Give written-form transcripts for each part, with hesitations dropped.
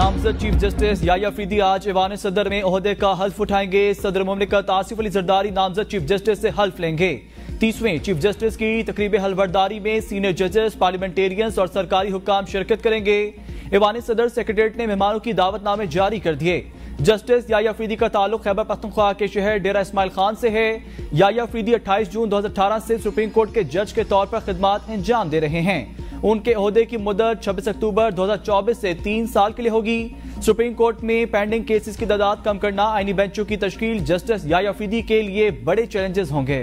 नामजद chief justice Yahya Afridi आज ऐवान सदर में ओहदे का हल्फ उठाएंगे। सदर मुमलिकत आसिफ अली जरदारी नामजद चीफ जस्टिस से हल्फ लेंगे। 30वें चीफ जस्टिस की तकरीब हल्फबरदारी में सीनियर जजेस, पार्लियामेंटेरियंस और सरकारी हुक्काम शिरकत करेंगे। ऐवान सदर सेक्रेटरीट ने मेहमानों की दावतनामे जारी कर दिए। जस्टिस याह्या अफरीदी का ताल्लुक खैबर पख्तूनख्वा के शहर डेरा इस्माइल खान से है। याह्या अफरीदी 28 जून 2018 से सुप्रीम कोर्ट के जज के तौर पर खिदमत अंजाम दे रहे हैं। उनके ओहदे की मुद्दत 26 अक्टूबर 2024 से 3 साल के लिए होगी। सुप्रीम कोर्ट में पेंडिंग केसेस की तादाद कम करना, आईनी बेंचों की तश्कील जस्टिस याह्या अफरीदी के लिए बड़े चैलेंजेस होंगे।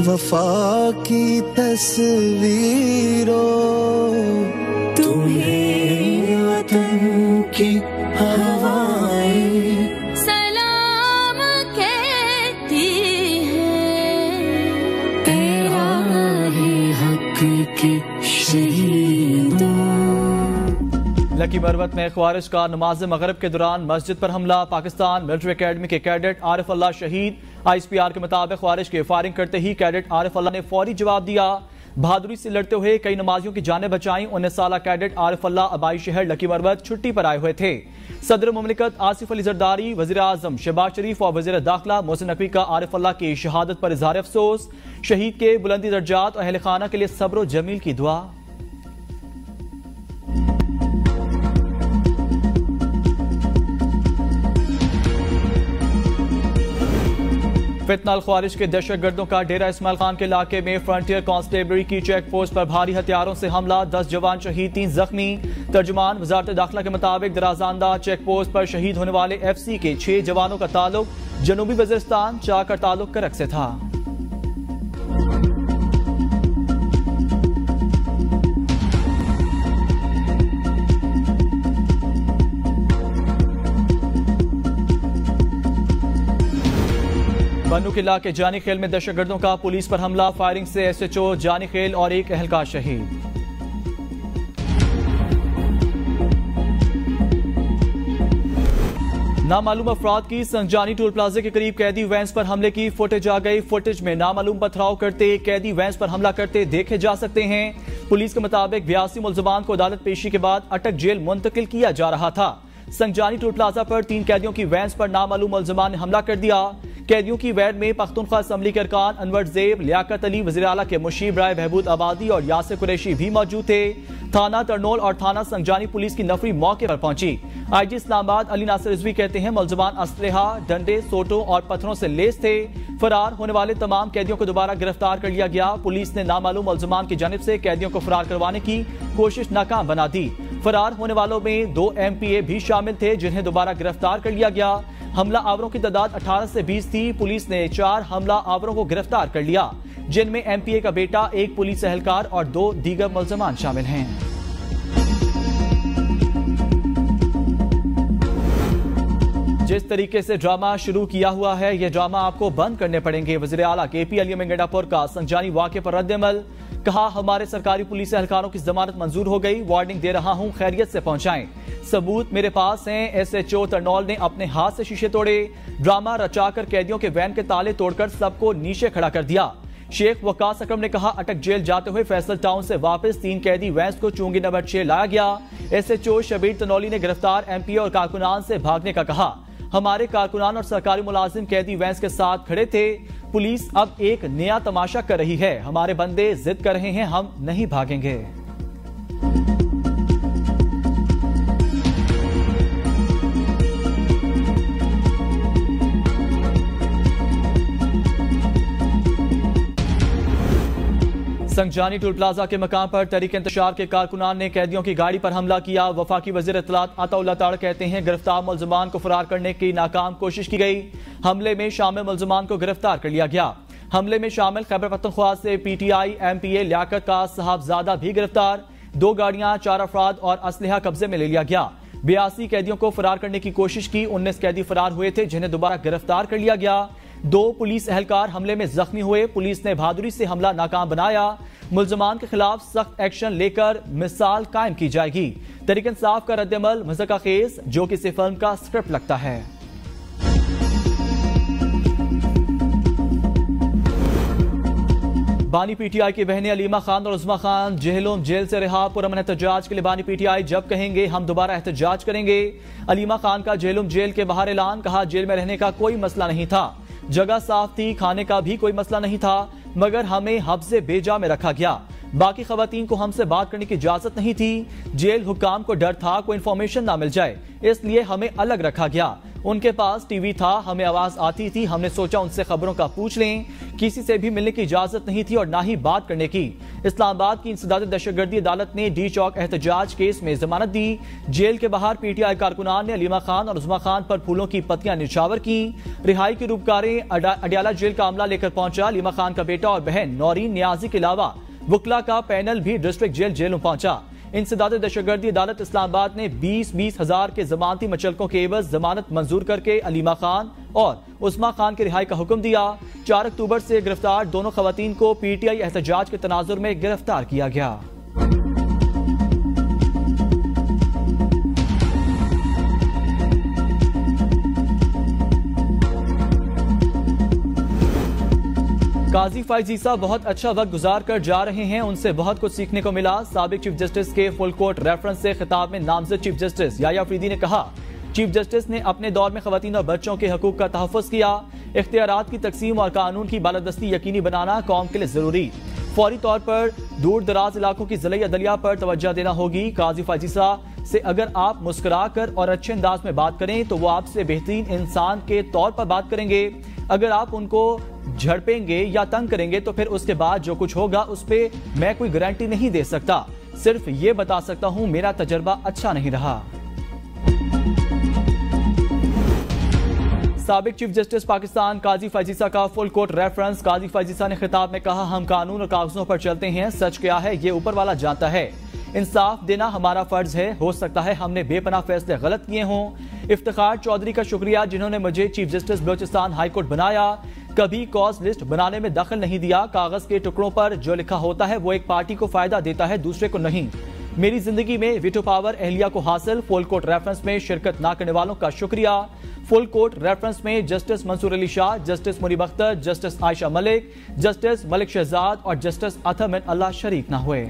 वफा की तस्वीरों तुम्हें वतन की हवाएं सलाम कहती है। तेरा है हक के शहीदों। लकी मरवत में ख्वारिज का नमाज मगरिब के दौरान मस्जिद पर हमला। पाकिस्तान मिलिट्री अकेडमी के कैडेट आरिफ अल्लाह शहीद। ISPR के मुताबिक ख्वारिज के फायरिंग करते ही कैडेट आरिफ अल्लाह ने फौरी जवाब दिया। बहादुरी से लड़ते हुए कई नमाजियों की जानें बचाई। 19 साला कैडेट आरिफ अल्लाह आबाई शहर लकी मरवत छुट्टी पर आए हुए थे। सदर मुमलिकत आसिफ अली जरदारी, वजीर आजम शहबाज शरीफ और वजीर दाखिला मोहसिन नकवी का आरिफ अल्लाह की शहादत पर इजहार अफसोस। शहीद के बुलंदी दर्जात और अहल खाना के लिए सब्र जमील की दुआ। फितनाल ख्वारिज के दहशतगर्दों का डेरा इस्माइल खान के इलाके में फ्रंटियर कांस्टेबलरी की चेक पोस्ट पर भारी हथियारों से हमला। 10 जवान शहीद, 3 जख्मी। तर्जुमान वजारत दाखिला के मुताबिक दराजांदा चेक पोस्ट पर शहीद होने वाले FC के 6 जवानों का ताल्लुक जनूबी वजीरिस्तान चाकर ताल्लुक करक से था। बन्नू किला के जानी खेल में दहशतगर्दों का पुलिस पर हमला। फायरिंग से SHO जानी खेल और एक एहलकार शहीद। नामालूम अफराद की संजानी टोल प्लाजा के करीब कैदी वैन्स पर हमले की फुटेज आ गई। फुटेज में नामालूम पथराव करते कैदी वैन्स पर हमला करते देखे जा सकते हैं। पुलिस के मुताबिक 82 मुल्जमान को अदालत पेशी के बाद अटक जेल मुंतकिल किया जा रहा था। संजानी टोल प्लाजा पर 3 कैदियों की वैन्स पर नामालूम मुल्जमान ने हमला कर दिया। कैदियों की वैन में पख्तूनख्वा असम्बली के अरकान अनवर ज़ेब, लियाकत अली, वज़ीर आला के मुशीब राय बहबूद आबादी और यासिर कुरैशी भी मौजूद थे। थाना तरनोल और थाना संजानी पुलिस की नफरी मौके पर पहुंची। IG इस्लामाबाद अली नासिर रिजवी कहते हैं मुल्जमान असलहा, डंडे, सोटों और पत्थरों से लेस थे। फरार होने वाले तमाम कैदियों को दोबारा गिरफ्तार कर लिया गया। पुलिस ने नामालूम मुल्जमान की जानिब से कैदियों को फरार करवाने की कोशिश नाकाम बना दी। फरार होने वालों में 2 MPA भी शामिल थे जिन्हें दोबारा गिरफ्तार कर लिया गया। हमला आवरों की तादाद 18 से 20 थी। पुलिस ने 4 हमला आवरों को गिरफ्तार कर लिया, जिनमें MPA का बेटा, 1 पुलिस एहलकार और 2 दीगर मुल्जमान शामिल हैं। जिस तरीके से ड्रामा शुरू किया हुआ है, यह ड्रामा आपको बंद करने पड़ेंगे। वज़ीर आला KP अली मेंगडापुर का संजानी वाक़े पर रद्द-ए-अमल। कहा, हमारे सरकारी पुलिस एहलकारों की जमानत मंजूर हो गई। वार्निंग दे रहा हूं, खैरियत से पहुंचाएं। सबूत मेरे पास हैं। SHO तरनौल ने अपने हाथ से शीशे तोड़े। ड्रामा रचाकर कैदियों के वैन के ताले तोड़कर सबको नीचे खड़ा कर दिया। शेख वकास अकरम ने कहा, अटक जेल जाते हुए फैसल टाउन से वापस 3 कैदी वैन्स को चुंगी नंबर 6 लाया गया। SHO शबीर तनौली ने गिरफ्तार MPA और कारकुनान से भागने का कहा। हमारे कारकुनान और सरकारी मुलाजिम कैदी वैन्स के साथ खड़े थे। पुलिस अब एक नया तमाशा कर रही है। हमारे बंदे जिद कर रहे हैं, हम नहीं भागेंगे। संजानी टोल प्लाजा के मकाम पर तहरीक इंतशार के कारकुनान ने कैदियों की गाड़ी पर हमला किया। वफाकी वजीर इत्तलात अताउल्लाह ताड़ कहते हैं, गिरफ्तार मुल्जमान को फरार करने की नाकाम कोशिश की गई। हमले में शामिल मुल्जमान को गिरफ्तार कर लिया गया। हमले में शामिल खैबर पख्तूनख्वा से PTI MPA लियाकत का साहबजादा भी गिरफ्तार। 2 गाड़ियां, 4 अफराद और असलहा कब्जे में ले लिया गया। 82 कैदियों को फरार करने की कोशिश की। 19 कैदी फरार हुए थे जिन्हें दोबारा गिरफ्तार कर लिया गया। 2 पुलिस एहलकार हमले में जख्मी हुए। पुलिस ने बहादुरी से हमला नाकाम बनाया। मुल्जमान के खिलाफ सख्त एक्शन लेकर मिसाल कायम की जाएगी। तहरीक इंसाफ का रद्दअमल मज़ाक़ खेज, जो किसी फिल्म का स्क्रिप्ट लगता है। बानी पीटीआई की बहनें अलीमा खान और उस्मा खान जेल से रिहा। पुरअमन एहतजाज के लिए बानी पीटीआई जब कहेंगे हम दोबारा एहतजाज करेंगे। अलीमा खान का जेल के बाहर ऐलान, कहा जेल में रहने का कोई मसला नहीं था, जगह साफ थी, खाने का भी कोई मसला नहीं था, मगर हमें हब्से बेजा में रखा गया। बाकी खवातीन को हमसे बात करने की इजाजत नहीं थी। जेल हुक्काम को डर था कोई इंफॉर्मेशन ना मिल जाए, इसलिए हमें अलग रखा गया। उनके पास टीवी था, हमें आवाज आती थी, हमने सोचा उनसे खबरों का पूछ लें। किसी से भी मिलने की इजाजत नहीं थी और ना ही बात करने की। इस्लामाबाद की इंसदाद दहशतगर्दी अदालत ने डी चौक एहतजाज केस में जमानत दी। जेल के बाहर पीटीआई कारकुनान ने अलीमा खान और उस्मा खान पर फूलों की पत्तियां निछावर की। रिहाई की रूपकारें अडियाला जेल का अमला लेकर पहुंचा। अलीमा खान का बेटा और बहन नौरीन नियाजी के अलावा वकला का पैनल भी डिस्ट्रिक्ट जेल पहुंचा। इंसदाद दहशतगर्दी अदालत इस्लामाबाद ने 20-20 हजार के जमानती मचलकों के एवज जमानत मंजूर करके अलीमा खान और उस्मा खान की रिहाई का हुक्म दिया। 4 अक्टूबर से गिरफ्तार दोनों खवातीन को पीटीआई एहतजाज के तनाजुर में गिरफ्तार किया गया। काजी फैज ईसा बहुत अच्छा वक्त गुजार कर जा रहे हैं, उनसे बहुत कुछ सीखने को मिला। साबिक चीफ जस्टिस के फुल कोर्ट रेफरेंस से खिताब में नामजद चीफ जस्टिस याया अफरीदी ने कहा, चीफ जस्टिस ने अपने दौर में खवातीन और बच्चों के हकूक का तहफ़्फ़ुज़ किया। इख्तियारात की तकसीम और कानून की बालादस्ती यकीनी बनाना कौम के लिए जरूरी। फौरी तौर पर दूर दराज इलाकों की ज़िला अदलिया पर तवज्जो देना होगी। काजी फैज ईसा से अगर आप मुस्कुरा कर और अच्छे अंदाज में बात करें तो वो आपसे बेहतरीन इंसान के तौर पर बात करेंगे। अगर आप उनको झड़पेंगे या तंग करेंगे तो फिर उसके बाद जो कुछ होगा उस पर मैं कोई गारंटी नहीं दे सकता, सिर्फ ये बता सकता हूं मेरा तजर्बा अच्छा नहीं रहा। साबिक चीफ जस्टिस पाकिस्तान काजी फैज ईसा का फुल कोर्ट रेफरेंस। काजी फैज ईसा ने खिताब में कहा, हम कानून और कागजों पर चलते हैं, सच क्या है ये ऊपर वाला जानता है, इंसाफ देना हमारा फर्ज है। हो सकता है हमने बेपनाह फैसले गलत किए हों। इफ्तिखार चौधरी का शुक्रिया जिन्होंने मुझे chief justice Balochistan high court बनाया। कभी कॉज लिस्ट बनाने में दखल नहीं दिया। कागज के टुकड़ों पर जो लिखा होता है वो एक पार्टी को फायदा देता है, दूसरे को नहीं। मेरी जिंदगी में वीटो पावर एहलिया को हासिल। फुल कोर्ट रेफरेंस में शिरकत ना करने वालों का शुक्रिया। फुल कोर्ट रेफरेंस में justice Mansoor Ali Shah, justice Muneeb Akhtar, justice Ayesha Malik, justice Malik Shahzad और जस्टिस अतमिन अल्लाह शरीक ना हुए।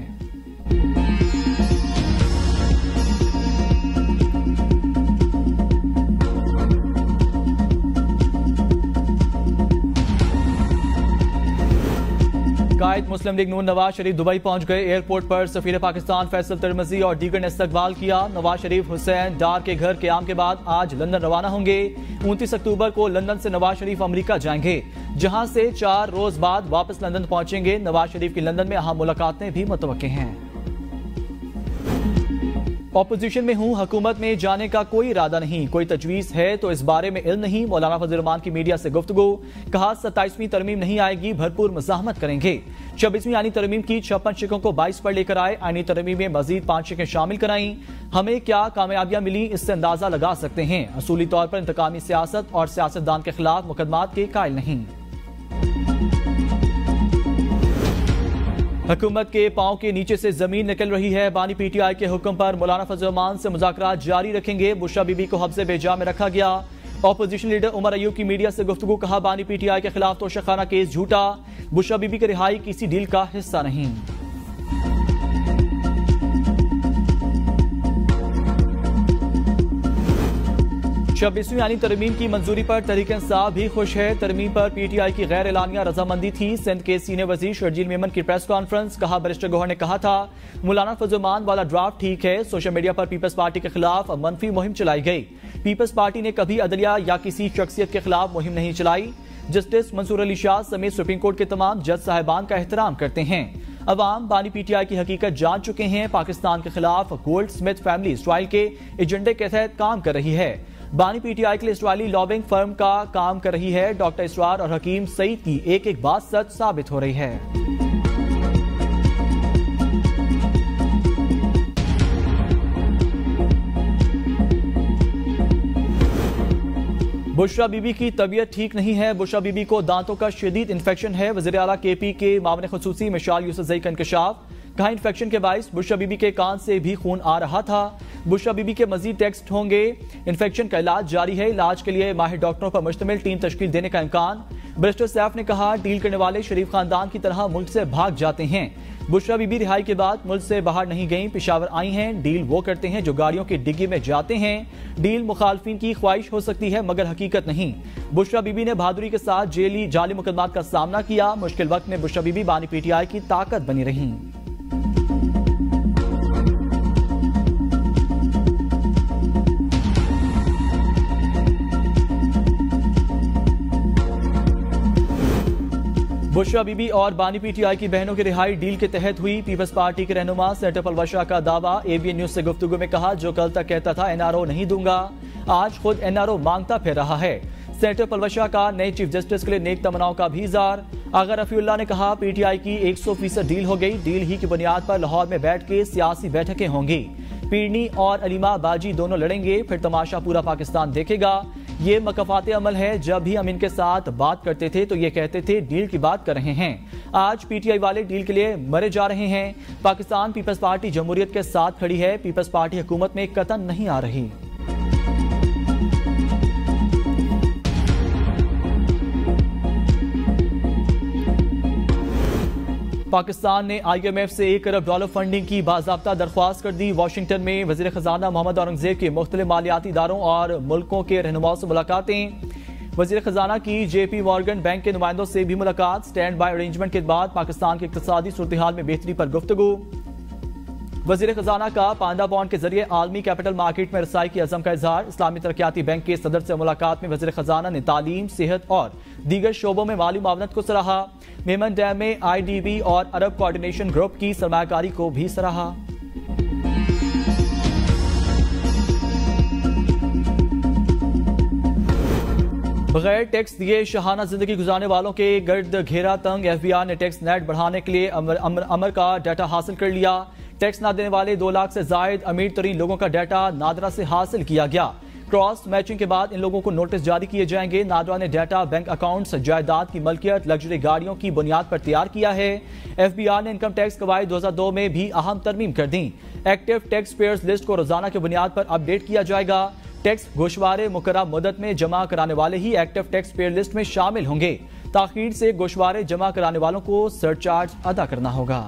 कायद मुस्लिम लीग नून नवाज शरीफ दुबई पहुंच गए। एयरपोर्ट पर सफीर पाकिस्तान फैसल तिरमिज़ी और दीगर ने इस्तकबाल किया। नवाज शरीफ हुसैन डार के घर क़याम के बाद आज लंदन रवाना होंगे। 29 अक्टूबर को लंदन से नवाज शरीफ अमेरिका जाएंगे, जहां से 4 रोज बाद वापस लंदन पहुंचेंगे। नवाज शरीफ की लंदन में अहम मुलाकातें भी मुतवक्किल हैं। ऑपोजिशन में हूं, हुकूमत में जाने का कोई इरादा नहीं, कोई तजवीज है तो इस बारे में इल्म नहीं। मौलाना फजल रहमान की मीडिया से गुफ्तगू, कहा 27वीं तरमीम नहीं आएगी, भरपूर मज़ाहमत करेंगे। 26वीं आईनी तरमीम की 56 शिकों को 22 पर लेकर आए। आईनी तरमीम में मजीद 5 शिकें शामिल कराई। हमें क्या कामयाबियां मिली इससे अंदाजा लगा सकते हैं। असूली तौर पर इंतकामी सियासत और सियासतदान के खिलाफ मुकदमात के कायल नहीं। हुकूमत के पांव के नीचे से जमीन निकल रही है। बानी पीटीआई के हुक्म पर मौलाना फजल रहमान से मुज़ाकरात जारी रखेंगे। बुशरा बीबी को हब्से बेजा में रखा गया। ऑपोजिशन लीडर उमर अयूब की मीडिया से गुफ्तगू, कहा बानी पीटीआई के खिलाफ तोशाखाना केस झूठा। बुशरा बीबी की रिहाई किसी डील का हिस्सा नहीं। 26वीं आईनी तरमीम की मंजूरी पर तहरीक इंसाफ भी खुश है। तरमीम पर पीटीआई की गैर एलानिया रजामंदी थी। सिंध के सीनियर वजीर शर्जील मेमन की प्रेस कॉन्फ्रेंस, कहा बैरिस्टर गौहर ने कहा था मौलाना फजल रहमान वाला ड्राफ्ट ठीक है। सोशल मीडिया पर पीपल्स पार्टी के खिलाफ मनफी मुहिम चलाई गई। पीपल्स पार्टी ने कभी अदलिया या किसी शख्सियत के खिलाफ मुहिम नहीं चलाई। जस्टिस मंसूर अली शाह समेत सुप्रीम कोर्ट के तमाम जज साहिबान का एहतराम करते हैं। अवाम बानी पीटीआई की हकीकत जान चुके हैं। पाकिस्तान के खिलाफ गोल्ड स्मिथ फैमिली इसराइल के एजेंडे के तहत काम कर रही है। बानी पीटीआई के लिए इसराइली लॉबिंग फर्म का काम कर रही है। डॉक्टर इसरार और हकीम सईद की एक एक बात सच साबित हो रही है। बुशरा बीबी की तबीयत ठीक नहीं है। बुशरा बीबी को दांतों का शदीद इन्फेक्शन है। वज़ीर आला KP के मामले खुसूसी मिशाल यूसुफजई का इंकशाफ। कहा इन्फेक्शन के बायस बुशरा बीबी के कान से भी खून आ रहा था। बुशरा बीबी के मजीद टेस्ट होंगे। इन्फेक्शन का इलाज जारी है। इलाज के लिए माहिर डॉक्टरों पर मुश्तमिल टीम तश्कील देने का इम्कान। बैरिस्टर सैफ ने कहा डील करने वाले शरीफ खानदान की तरह मुल्क से भाग जाते हैं। बुशरा बीबी रिहाई के बाद मुल्क से बाहर नहीं गईं, पेशावर आई हैं। डील वो करते हैं जो गाड़ियों की डिग्गी में जाते हैं। डील मुखालफिन की ख्वाहिश हो सकती है मगर हकीकत नहीं। बुशरा बीबी ने बहादुरी के साथ जाली मुकदमात का सामना किया। मुश्किल वक्त में बुशरा बीबी बानी PTI की ताकत बनी रही। बुशरा बीबी और बानी PTI की बहनों की रिहाई डील के तहत हुई। पीपल्स पार्टी के रहनुमा सेनेटर पलवशा का दावा। ABN न्यूज से गुफ्तगू में कहा जो कल तक कहता था NRO नहीं दूंगा, आज खुद NRO मांगता फिर रहा है। सेनेटर पलवशा का नए चीफ जस्टिस के लिए नेक तमन्नाओं का भी इज़हार। आगा रफीउल्लाह ने कहा PTI की 100% डील हो गई। डील ही की बुनियाद पर लाहौर में बैठ के सियासी बैठकें होंगी। पीरनी और अलीमा बाजी दोनों लड़ेंगे, फिर तमाशा पूरा पाकिस्तान देखेगा। ये मकफाते अमल है। जब भी हम इनके साथ बात करते थे तो ये कहते थे डील की बात कर रहे हैं। आज PTI वाले डील के लिए मरे जा रहे हैं। पाकिस्तान पीपल्स पार्टी जमहूरियत के साथ खड़ी है। पीपल्स पार्टी हुकूमत में कतन नहीं आ रही। पाकिस्तान ने IMF से $1 अरब फंडिंग की बाज़ाब्ता दरख्वास्त कर दी। वाशिंगटन में वज़ीर ख़जाना मोहम्मद औरंगज़ेब की मुख्तलिफ मालियाती इदारों और मुल्कों के रहनुमाओं से मुलाकातें। वज़ीर ख़जाना की JP मॉर्गन बैंक के नुमाइंदों से भी मुलाकात। स्टैंड बाय अरेंजमेंट के बाद पाकिस्तान की इक़्तिसादी सूरत हाल में बेहतरी पर गुफ्तगू। वज़ीर ख़जाना का पांडा बॉन्ड के जरिए आलमी कैपिटल मार्केट में रसाई की अज़म का इजहार। इस्लामी तरक्याती बैंक के सदर से मुलाकात में वज़ीर ख़जाना ने तालीम, सेहत और दीगर शोबों में माली मावनत को सराहा। मेमन डैम में IDB और अरब कोऑर्डिनेशन ग्रुप की सरमायाकारी को भी सराहा। बगैर टैक्स दिए शाहाना जिंदगी गुजारने वालों के गर्द घेरा तंग। FBI ने टैक्स नेट बढ़ाने के लिए अमर का डाटा हासिल कर लिया। टैक्स ना देने वाले 2 लाख से जायद अमीर तरीन लोगों का डाटा नादरा से हासिल किया गया। क्रॉस मैचिंग के बाद इन लोगों को नोटिस जारी किए जाएंगे। नादरा ने डाटा बैंक अकाउंट्स, जायदाद की मलकियत, लग्जरी गाड़ियों की बुनियाद पर तैयार किया है। FBI ने इनकम टैक्स कवायद 2002 में भी अहम तरमीम कर दी। एक्टिव टैक्स पेयर्स लिस्ट को रोजाना की बुनियाद पर अपडेट किया जाएगा। टैक्स गोशवारे मुकर्रर मुद्दत में जमा कराने वाले ही एक्टिव टैक्स पेयर लिस्ट में शामिल होंगे। ताखीर से गोशवारे जमा कराने वालों को सरचार्ज अदा करना होगा।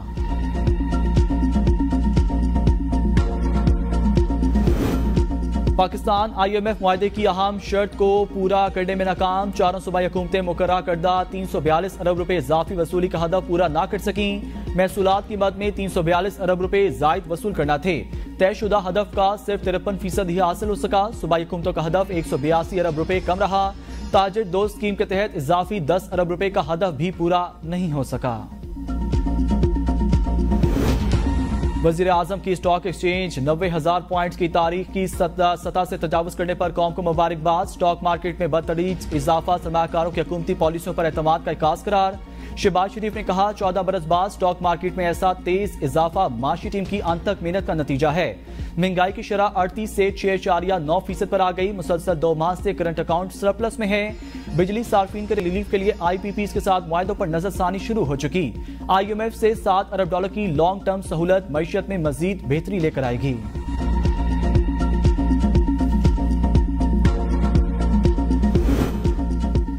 पाकिस्तान IMF मुआहदे की अहम शर्त को पूरा करने में नाकाम। 4 सूबाई हुकूमतें मुकर्रर करदा 342 अरब रुपए इजाफी वसूली का हदफ पूरा ना कर सकी। महसूलात की मद में 342 अरब रुपए जायद वसूल करना थे। तयशुदा हदफ का सिर्फ 53% ही हासिल हो सका। सूबाई हुकूमतों का हदफ 182 अरब रुपए कम रहा। ताजिर दोस्त स्कीम के तहत इजाफी 10 अरब रुपए का हदफ भी पूरा नहीं हो सका। वज़ीर आज़म की स्टॉक एक्सचेंज 90,000 पॉइंट्स की तारीख की सतह से तजावुज करने पर कौम को मुबारकबाद। स्टॉक मार्केट में बदतरीज इजाफा सरमायाकारों की हुकूमती पॉलिसियों पर एतमाद का इकास करार। शहबाज शरीफ ने कहा 14 बरस बाद स्टॉक मार्केट में ऐसा तेज इजाफा माशी टीम की अनथक मेहनत का नतीजा है। महंगाई की शरह 38 से 6.9% पर आ गई। मुसलसल 2 माह से करंट अकाउंट सरप्लस में है। बिजली सार्फिन के रिलीफ के लिए IPPs के साथ मुआहदों पर नजरसानी शुरू हो चुकी। IMF से $7 अरब की लॉन्ग टर्म सहूलत मईशत में मजीद बेहतरी लेकर आएगी।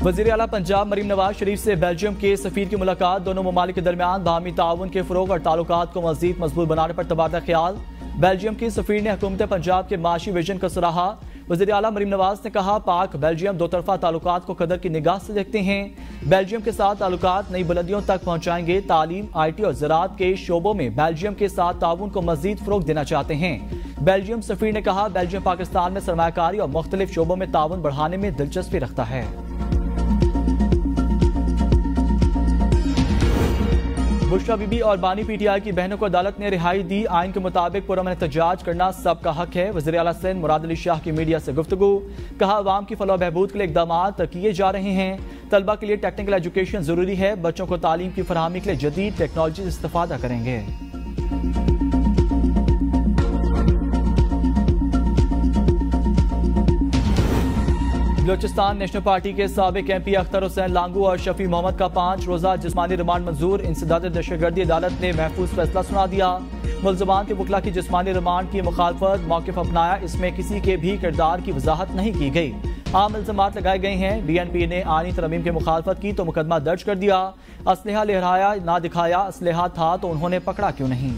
वज़ीर आला पंजाब मरीम नवाज शरीफ से बेल्जियम के सफीर की मुलाकात। दोनों ममालिक के दरमियान बाहमी ताउन के फरोग और ताल्लुकात को मजीद मजबूत बनाने पर तबादला ख्याल। बेल्जियम के सफीर ने हुकूमत पंजाब के माशी विजन को सराहा। वज़ीर आला मरीम नवाज ने कहा पाक बेल्जियम दो तरफा ताल्लुकात को कदर की निगाह से देखते हैं। बेल्जियम के साथ ताल्लुकात नई बुलंदियों तक पहुंचाएंगे। तालीम, IT और ज़राअत के शोबों में बेल्जियम के साथ ताउन को मजीद फरोग देना चाहते हैं। बेल्जियम सफीर ने कहा बेल्जियम पाकिस्तान में सरमायाकारी और मुख्तलिफ शोबों में ताउन बढ़ाने में दिलचस्पी रखता है। बुशरा बीबी और बानी PTI की बहनों को अदालत ने रिहाई दी। आइन के मुताबिक पुरअमन एहतजाज करना सबका हक है। वज़ीर आला सिंध मुराद अली शाह की मीडिया से गुफ्तगू। कहा अवाम की फलाह बहबूद के लिए इक़दामात किए जा रहे हैं। तलबा के लिए टेक्निकल एजुकेशन जरूरी है। बच्चों को तालीम की फरहमी के लिए जदीद टेक्नोलॉजी से इस्तेफादा करेंगे। बलूचिस्तान नेशनल पार्टी के साबिक MP अख्तर हुसैन लांगू और शफी मोहम्मद का 5 रोजा जिस्मानी रिमांड मंजूर। इंसदाद दहशतगर्दी अदालत ने महफूज फैसला सुना दिया। मुल्ज़मान के वकला की जिस्मानी रिमांड की मुखालफत मौक़िफ़ अपनाया। इसमें किसी के भी किरदार की वजाहत नहीं की गई। आम इल्ज़ामात लगाए गए हैं। BNP ने आईनी तरमीम की मुखालफत की तो मुकदमा दर्ज कर दिया। असलहा लहराया ना दिखाया, असलहा था तो उन्होंने पकड़ा क्यों नहीं।